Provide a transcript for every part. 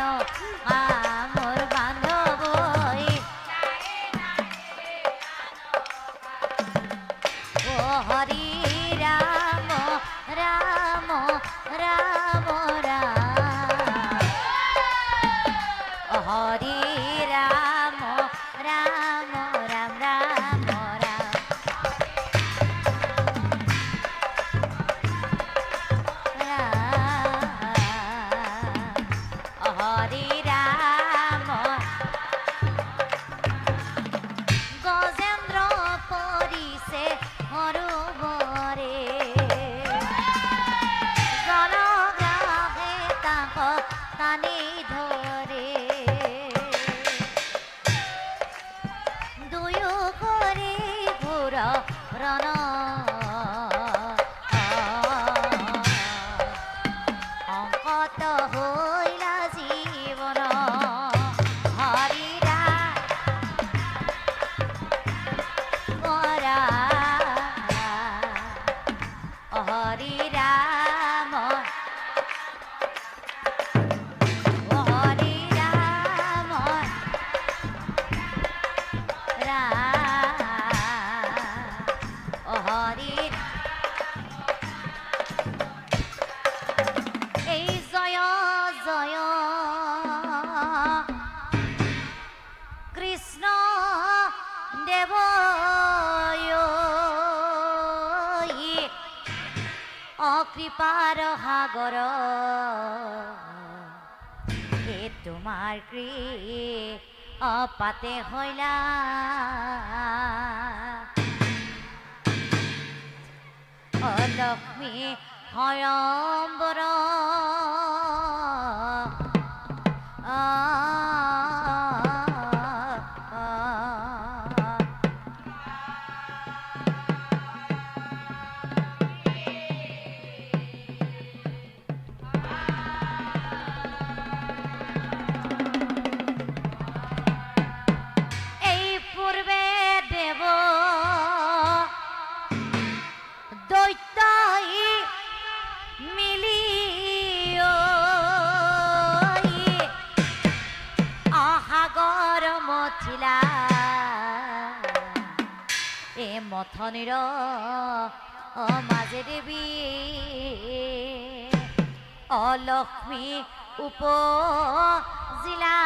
আমার বান্ধব ও হরি রাম রাম রাম রাম হরি রাম রাম রাম রাম রাম হরি রাম গজেন্দ্র পরিছে হরবরে জলগ্রাহে তাক টানি ধরে দুয়ো করে ঘোর রণ অঙ্কত হইলা জীবন হরি হরি রাম হরি রাম হরি এই জয় জয় কৃষ্ণ দেব অকৃপার সাগর এ তোমার পাতে হইলা লক্ষ্মী হয়ম্বর এই পূর্বে দেব দৈত্য মিলি অসাগর মথিলা এ মথনির মাজে দেবী অলক্ষ্মী উপজিলা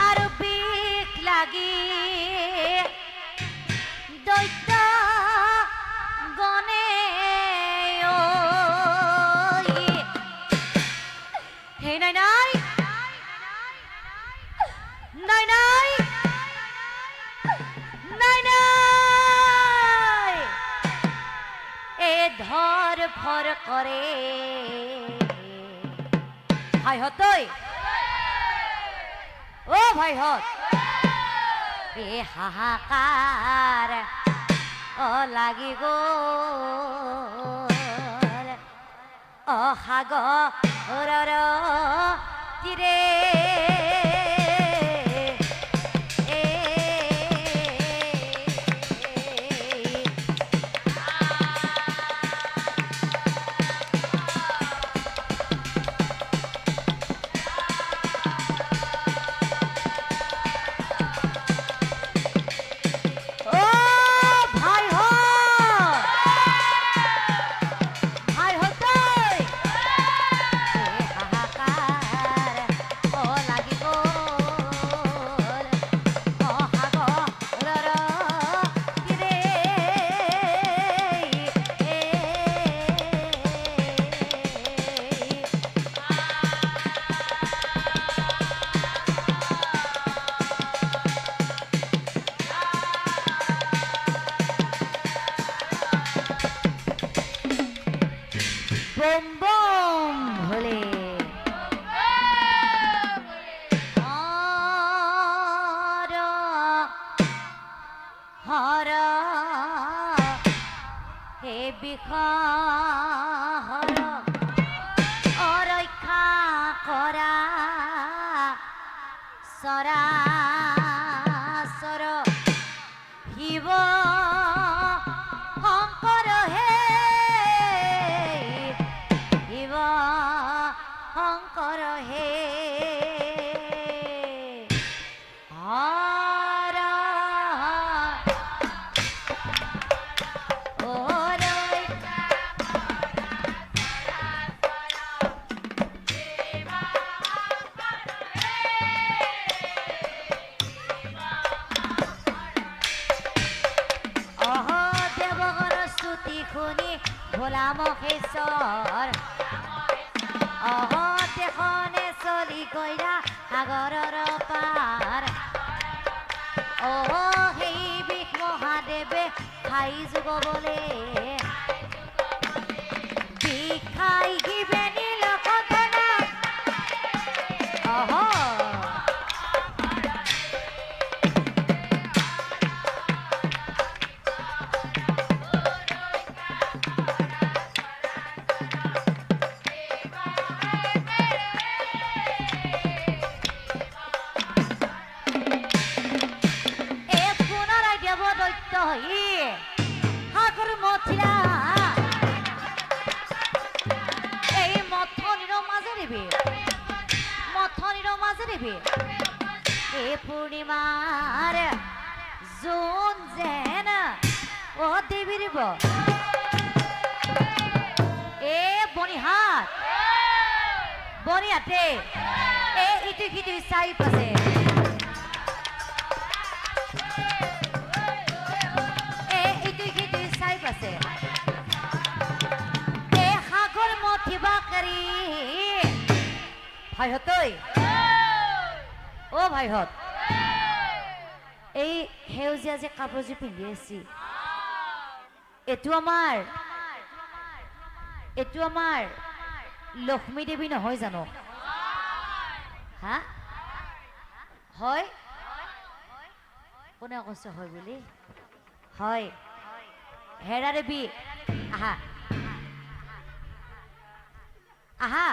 আর বিক লাগি দৈত্য গনে হে নাই নাই নাই নাই নাই নাই এ ধর ফর করে ভাই হতই ও ভাই হত এ হাহাকার ও লাগি গো ও সাগৰৰ তীৰে বম বম ভোলে হৰ হৰ হে বিখা মহেশ্বৰ দেশনে চলি গৈৰা সাগৰৰ পাৰ সেই বিষ মহাদেৱে খাই যুগবলে বিষাই গিবেনি লকথনা সাগৰ মথিৰা এই মথনিৰ মাজেৰে এই পূৰ্ণিমাৰ জোন যেন দেৱীৰ বনিহাতে ইটো সিটো চাই পাছে সাগৰ মথিবা কৰি ভাইহঁত ভাইহঁত এই সেউজীয়া যে কাপোৰযোৰ পিন্ধি আছি এইটো আমাৰ লক্ষ্মী দেৱী নহয় জানো হা হয় কোনে কৈছে হয় বুলি হয় হেৰা দেৱী আহা আহা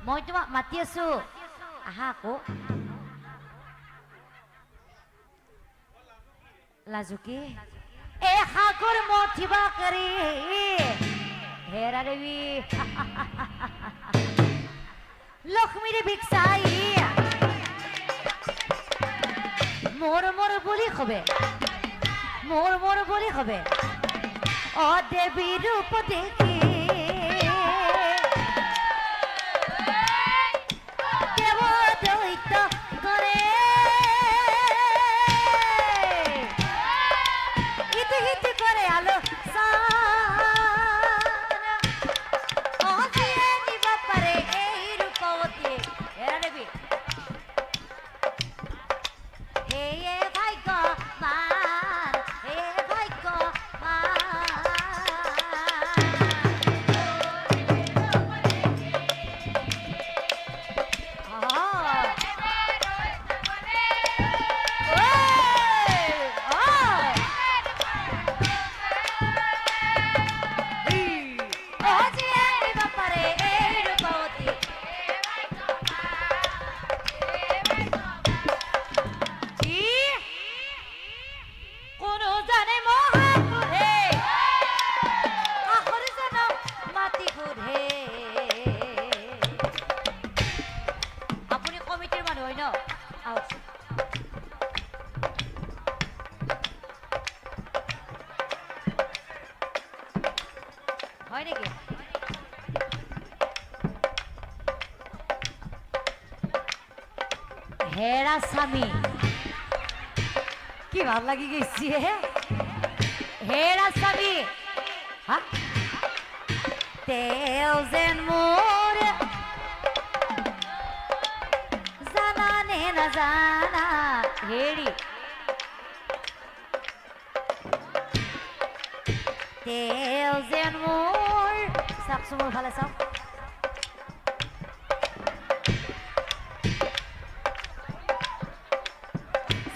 মই তোমাক মাতি আছো আহা আকৌ লাজুকী সাগৰ মথিবা কৰি হেৰা দেৱী লক্ষ্মী দেৱীক চাই মোৰ বুলি হবে মোৰ বুলি হবে দেৱীৰ ৰূপ দেখি দেৱ দৈত্য কৰে ইটো সিটো কৰে যিয়ে নিব পাৰে এই ৰূপৱতী হেৰা দেৱী হেয়ে ভাগ্যৱান হয় নেকি হেৰা স্বামী কি ভাল লাগি গৈছে হেৰা স্বামী তেওঁ যেন মোৰ জানা নে নাজানা হেৰি তেওঁ যেন মোৰ চাওকচোন মোৰ ফালে চাওক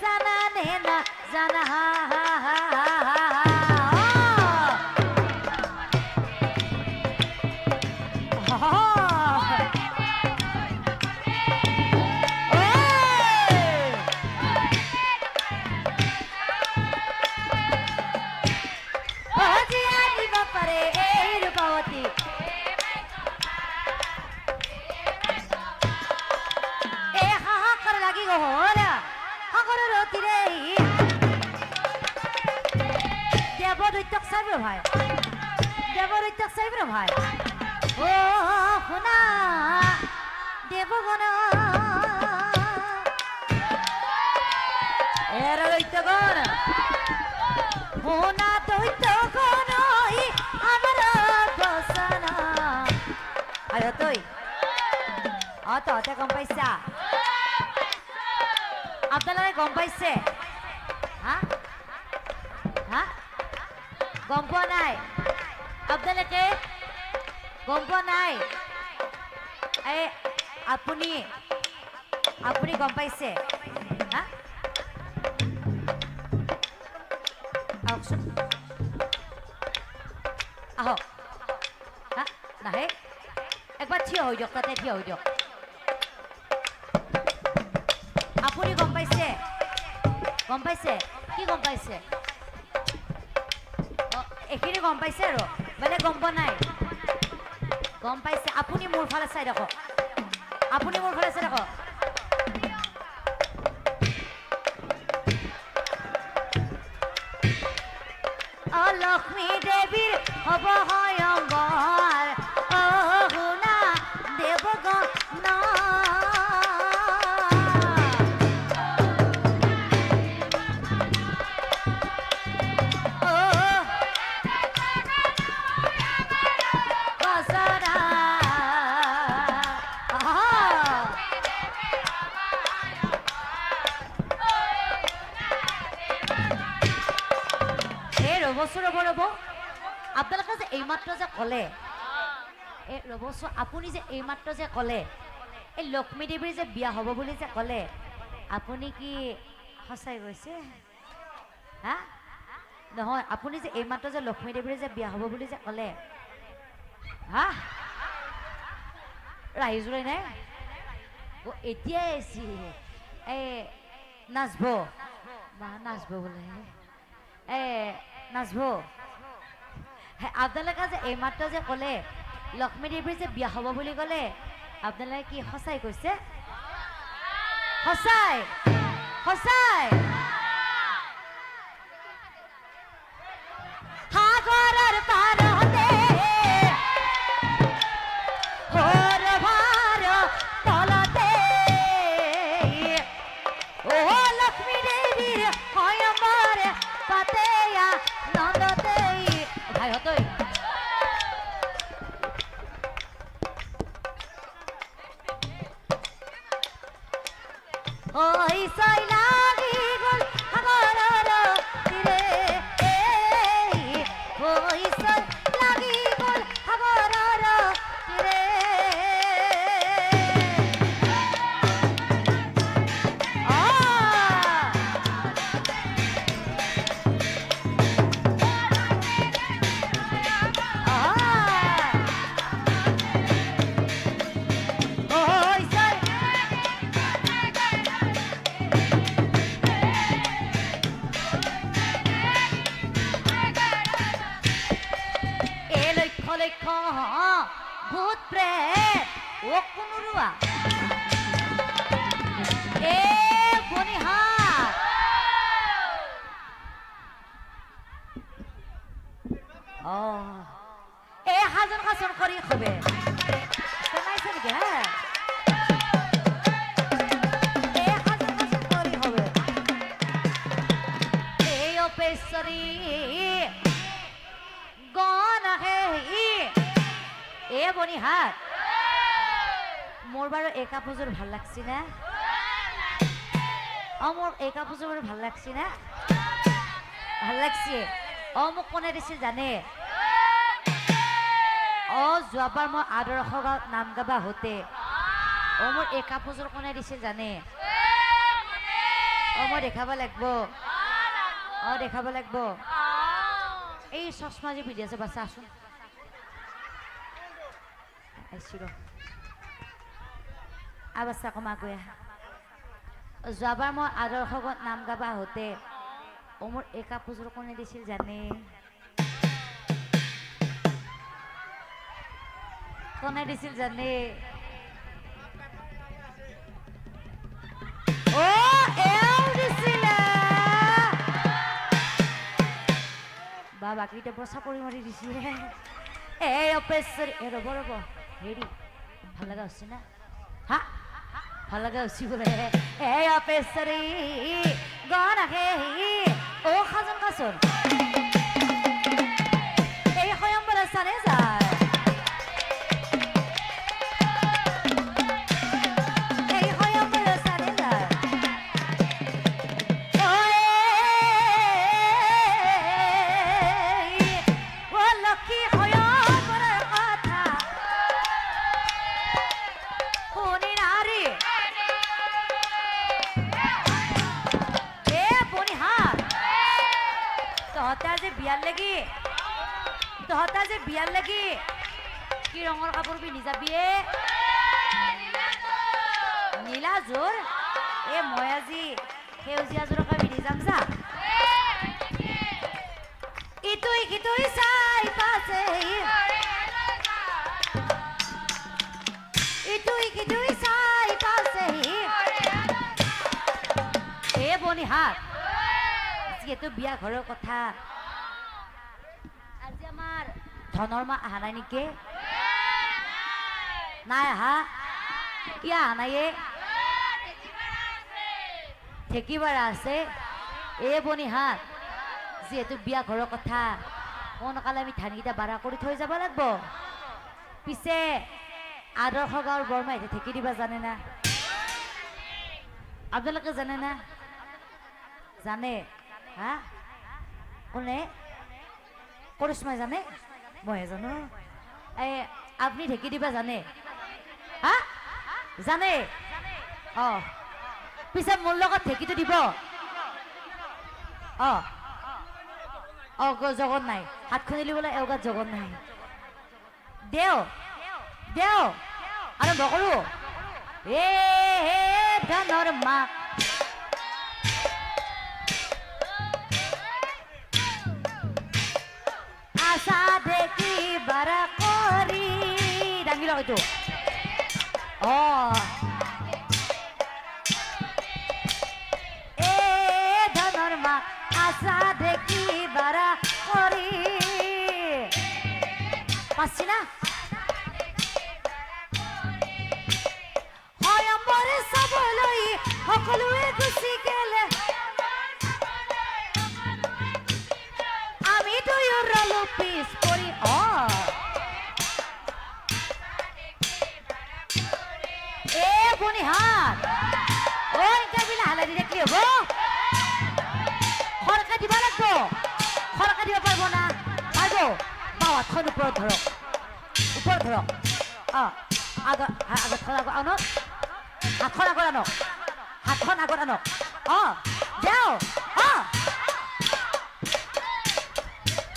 জানা নে নাজানা দেৱদৈত্যক চাইব্ৰ ভাই শুনা দেৱগণ দৈত্যগণ শুনা দৈত্যগণ তহঁতে গম পাইছা আপোনালোকে গম পাইছে হা হা গম পোৱা নাই আপোনালোকে গম পোৱা নাই এই আপুনি গম পাইছে হা আহকচোন আহক হা নাহে একবাৰ থিয় হৈ দিয়ক তাতে থিয় হৈ দিয়ক আপুনি গম পাইছে কি গম পাইছে এইখিনি গম পাইছে আৰু বেলেগ গম পোৱা নাই গম পাইছে আপুনি মোৰ ফালে চাই দেখক লক্ষ্মী দেৱীৰ হ'ব হয়ংগৰ শুনা দেৱগণ ৰ'ব আপোনালোকে যে এইমাত্ৰ যে ক'লে ৰ'বচোন আপুনি যে এইমাত্ৰ যে ক'লে এই লক্ষ্মী দেৱীৰ যে বিয়া হ'ব বুলি যে ক'লে আপুনি কি সঁচাই কৈছে হা নহয় আপুনি যে এইমাত্ৰ যে লক্ষ্মী দেৱীৰ যে বিয়া হ'ব বুলি যে ক'লে হা ৰাইজৰে নাই এতিয়াই আহিছি এই নাচব বোলে নাচব আপোনালোকে যে এইমাত্ৰ যে ক'লে লক্ষ্মী দেৱীৰ যে বিয়া হ'ব বুলি ক'লে আপোনালোকে কি সঁচাই কৈছে সঁচাই সাগৰৰ পাৰতে সৰভাৰ তলতে লক্ষ্মী দেৱীৰ সয়মৰ পাতে নন্দতে ভাইহঁতৈ ছয় লাগি গ'ল সাগৰৰ তীৰে ছয় লাগি গ'ল সাগৰৰ তীৰে ভূত প্ৰেত কোনো ৰোৱা বনিহাত সাজন কাচন কৰি খবে শুনাইছে নেকি হা সাজন কাচন কৰি খবে অপেশ্বৰী গণ আহে বনিহাত মোৰ বাৰু এই কাপোৰযোৰ ভাল লাগছি না মোৰ এই কাপোৰযোৰ ভাল লাগছি না ভাল লাগছি মোক কোনে দিছিল জানে যোৱাবাৰ মই আদৰ্শ গাঁৱত নাম গাবা হতে মোৰ এই কাপোৰযোৰ কোনে দিছিল জানে মই দেখাব লাগিব এই চশমা যে পিন্ধি আছে বাচ্চা আছোন আবাচা কমা গৈ যোৱাবাৰ মই আদৰ্শ গাঁৱত নাম গাবা হতে মোৰ এই কাপোৰযোৰ কোনে দিছিল জানে বাকীটা বৰ চাপৰি মাৰি দিছে ৰ'ব হেৰি ভাল লগা হৈছে না হা ভাল লগা হৈছে বোলে অপেশ্বৰী গণ আহে সাজন কাচন এই সয়ম্বৰা চানে যায় বিয়াৰ লাগি কি ৰঙৰ কাপোৰ পিন্ধি যাবি নীলাযোৰ মই আজি সেউজীয়া যোৰকে পিন্ধি যাম যা ইটুই সিটুই চাই পাছেহি ইটুই সিটুই চাই পাছেহি বনিহাত যিহেতু বিয়া ঘৰৰ কথা আজি আমাৰ ধনৰ মা অহা নাই নেকি নাই আহা কি অহা নাই ঠেকিবাৰা আছে বনিহাত যিহেতু বিয়া ঘৰৰ কথা সোনকালে আমি ধানকেইটা বাৰা কৰি থৈ যাব লাগিব পিছে আদৰ্শ গাঁৱৰ বৰমাই ঠেকি দিবা জানে না আপোনালোকে জানে না জানে হা কোনে কৰিশ্মাই জানে মইহে জানো আপুনি ঢেকি দিবা জানে হা জানে পিছে মোৰ লগত ঢেকিটো দিব জগত নাই হাত খুন্দিলি বোলে এওগাত জগত নাই দেও দেও আৰু নকৰো ধনৰ মা আশা দেখি বাৰা কৰি দাঙি লওক এইটো ধনৰ মা আশা দেখি বাৰা কৰি পাচ্ছি না হয়ম্বৰে চাবলৈ সকলোৱে গুচি গেলে আমি দুয়ো ৰলো পিছ পৰি বনিহাত বিলা হালাই দি দেখলি হব খৰকা দিব লাগিব খৰকা দিব পাৰিব না পাৰিব বাও হাতখন ওপৰত ধৰক হাতখন আগত আনক হাতখন আগত আনক যাও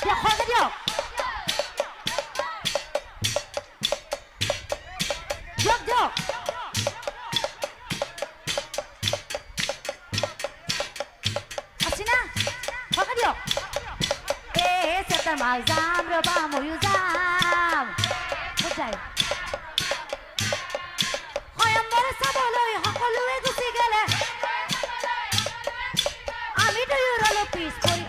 খৰকা দিয়ক দিয়ক মাল যাম ৰবা ময়ো যাম হয়ম্বৰে চাবলৈ সকলোৱে গুচি গেলে আমি দুয়ো ৰলো পিছ পৰি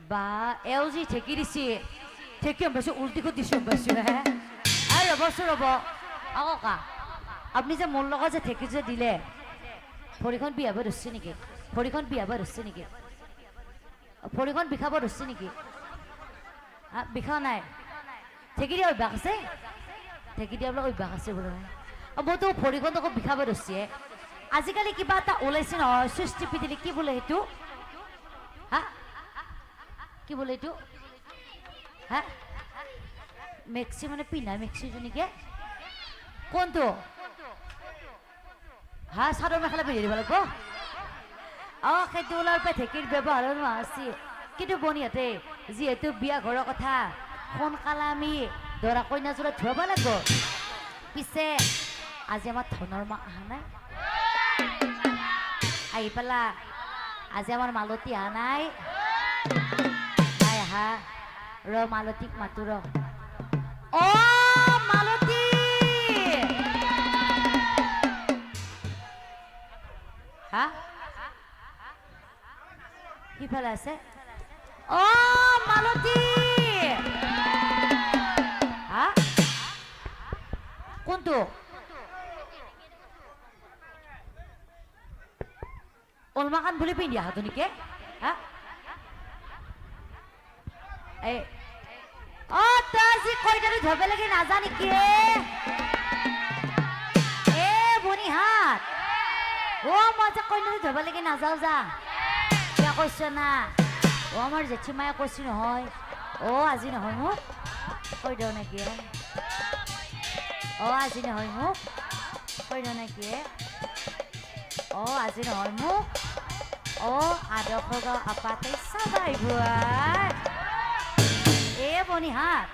বা এও যি ঠেকি দিছে ঠেকি পাইছো উল্টিকো দিছো পাইছো ৰ'বচোন ৰ'ব কা আপুনি যে মোৰ লগত যে ঠেকি যে দিলে ভৰিখন বিয়াব ধৰিছে নেকি ভৰিখন বিষাব ধৰিছে নেকি বিষা নাই ঠেকি দিয়া অভ্যাস আছে ঠেকি দিয়া বোলে অভ্যাস আছে বোলে মইতো ভৰিখন আকৌ বিষাব ধৰিছে আজিকালি কিবা এটা ওলাইছে নহয় চুইচ টিপি দিলে কি বোলে সেইটো কি বোলে এইটো মেক্সি মানে পিন্ধা মেক্সিটো নেকি কোনটো চাদৰ মেখেলা পিন্ধি দিব লাগিব সেইটো ওলাৰ পৰা ঢেঁকীৰ ব্যৱহাৰ আছে কিন্তু বনিহঁতে যিহেতু বিয়া ঘৰৰ কথা সোনকালে আমি দৰা কইনাযোৰত ধুৱাব লাগিব পিছে আজি আমাৰ ধনৰ মা অহা নাই আহি পেলা আজি আমাৰ মালতী অহা নাই আহা মালতীক মাতো মালতী সিফালে আছে মালতী কোনটো অলমাকান বুলি পিন্ধি আহাতো নেকি তই যি কইনাটো ধৰিব লাগে নাজানি কি বনিহাত মই যে কইনাটো ধৰিব লাগে নাযাওঁ যা কিয় কৈছ না আমাৰ জেঠীমায়ে কৈছি নহয় আজি নহয় মোক কৈ দিওঁ নেকি আজি নহয় মোক কৈ দিওঁ নেকি আজি নহয় মোক অ আদৰ্শ গাঁও আপাতে চাবাই বুৱাই এ বনিহাত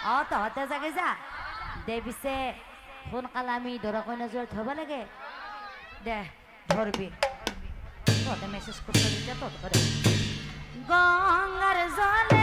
অ তহঁতে জাগে যা দে পিছে সোনকালে আমি দৰা কইনাযোৰ ধৰিব লাগে দে ধৰবি তহঁতে মেছেজ কৰিব তেতিয়া তহঁতে গঙ্গাৰ জল